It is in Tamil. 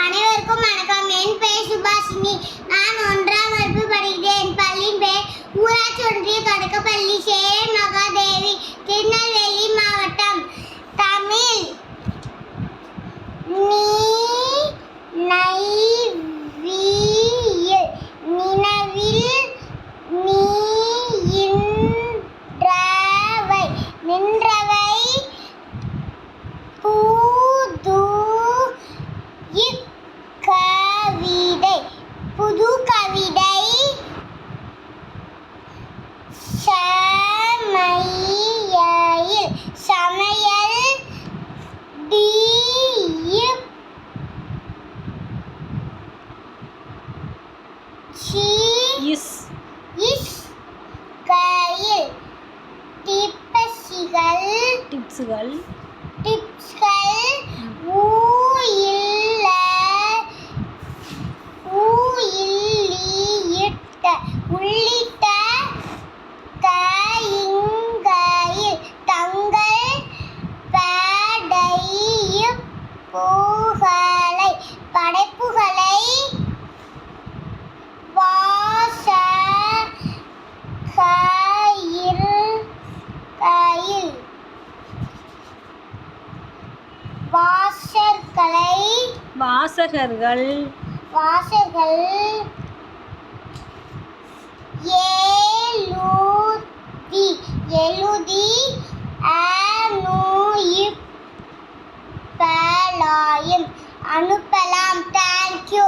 அனைவருக்கும் வணக்கம். என் பெயர் சுபாஷினி. நான் 1ஆம் வகுப்பு படிக்கிறேன். பள்ளியின் பெயர் ஊராட்சி ஒன்றிய தொடக்கப்பள்ளி சே. மகாதேவி, திருநெல்வேலி மாவட்டம். தமிழ் நினைவில் நின்றவை புது கவிதை சமையல் கையில் டிப்ஸ்கள் உள்ளிட்ட கையில் தங்கள் படைப்புகளை வாசகர்கள் எழுதி அனுப்பலாம். Thank you.